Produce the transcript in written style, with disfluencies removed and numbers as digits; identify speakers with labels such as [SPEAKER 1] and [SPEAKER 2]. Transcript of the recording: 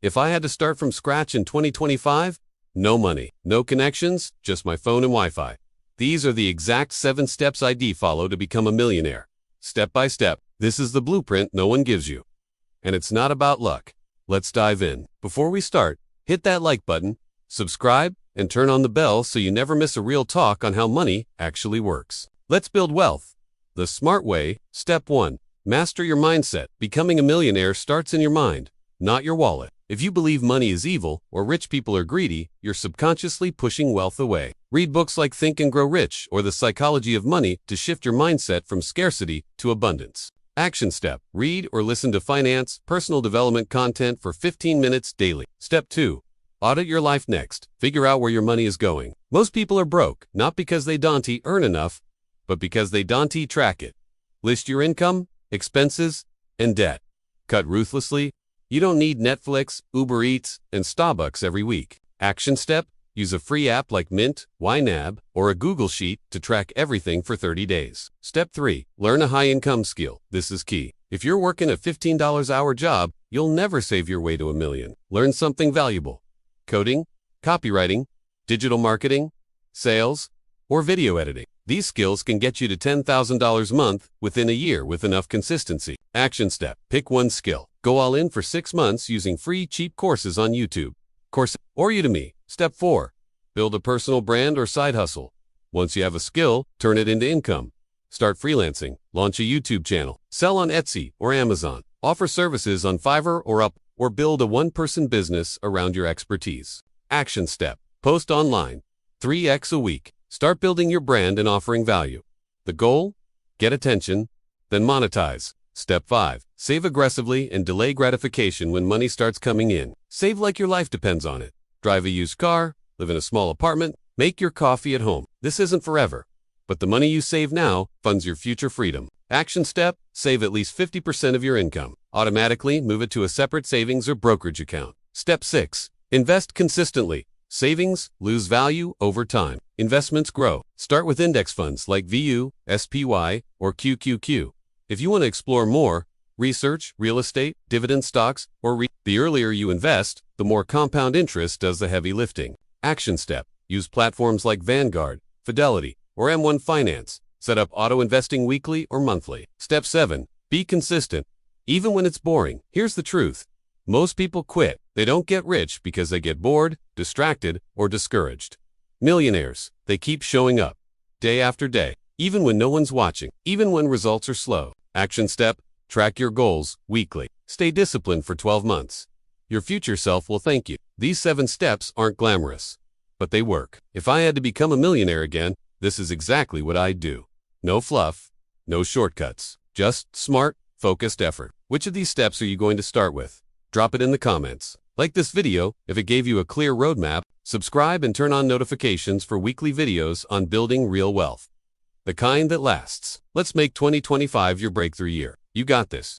[SPEAKER 1] If I had to start from scratch in 2025, no money, no connections, just my phone and Wi-Fi. These are the exact 7 steps I'd follow to become a millionaire. Step by step, this is the blueprint no one gives you. And it's not about luck. Let's dive in. Before we start, hit that like button, subscribe, and turn on the bell so you never miss a real talk on how money actually works. Let's build wealth. The smart way. Step 1. Master your mindset. Becoming a millionaire starts in your mind, not your wallet. If you believe money is evil or rich people are greedy, you're subconsciously pushing wealth away. Read books like Think and Grow Rich or The Psychology of Money to shift your mindset from scarcity to abundance. Action step. Read or listen to finance, personal development content for 15 minutes daily. Step 2. Audit your life next. Figure out where your money is going. Most people are broke, not because they don't earn enough, but because they don't track it. List your income, expenses, and debt. Cut ruthlessly. You don't need Netflix, Uber Eats, and Starbucks every week. Action step. Use a free app like Mint, YNAB, or a Google Sheet to track everything for 30 days. Step 3. Learn a high-income skill. This is key. If you're working a $15-hour job, you'll never save your way to $1 million. Learn something valuable. Coding, copywriting, digital marketing, sales, or video editing. These skills can get you to $10,000 a month within a year with enough consistency. Action step. Pick one skill. Go all in for 6 months using free, cheap courses on YouTube, Coursera, or Udemy. Step 4. Build a personal brand or side hustle. Once you have a skill, turn it into income. Start freelancing, launch a YouTube channel, sell on Etsy or Amazon, offer services on Fiverr or Up, or build a one-person business around your expertise. Action step. Post online. 3x a week. Start building your brand and offering value. The goal? Get attention, then monetize. Step 5. Save aggressively and delay gratification when money starts coming in. Save like your life depends on it. Drive a used car, live in a small apartment, make your coffee at home. This isn't forever, but the money you save now funds your future freedom. Action step. Save at least 50% of your income. Automatically move it to a separate savings or brokerage account. Step 6. Invest consistently. Savings lose value over time. Investments grow. Start with index funds like VU, SPY, or QQQ. If you want to explore more, research, real estate, dividend stocks, or the earlier you invest, the more compound interest does the heavy lifting. Action step. Use platforms like Vanguard, Fidelity, or M1 Finance. Set up auto investing weekly or monthly. Step 7. Be consistent. Even when it's boring. Here's the truth. Most people quit. They don't get rich because they get bored, distracted, or discouraged. Millionaires, they keep showing up, day after day, even when no one's watching, even when results are slow. Action step. Track your goals weekly. Stay disciplined for 12 months. Your future self will thank you. These 7 steps aren't glamorous, but they work. If I had to become a millionaire again, this is exactly what I'd do. No fluff, no shortcuts, just smart, focused effort. Which of these steps are you going to start with? Drop it in the comments. Like this video if it gave you a clear roadmap. Subscribe and turn on notifications for weekly videos on building real wealth. The kind that lasts. Let's make 2025 your breakthrough year. You got this.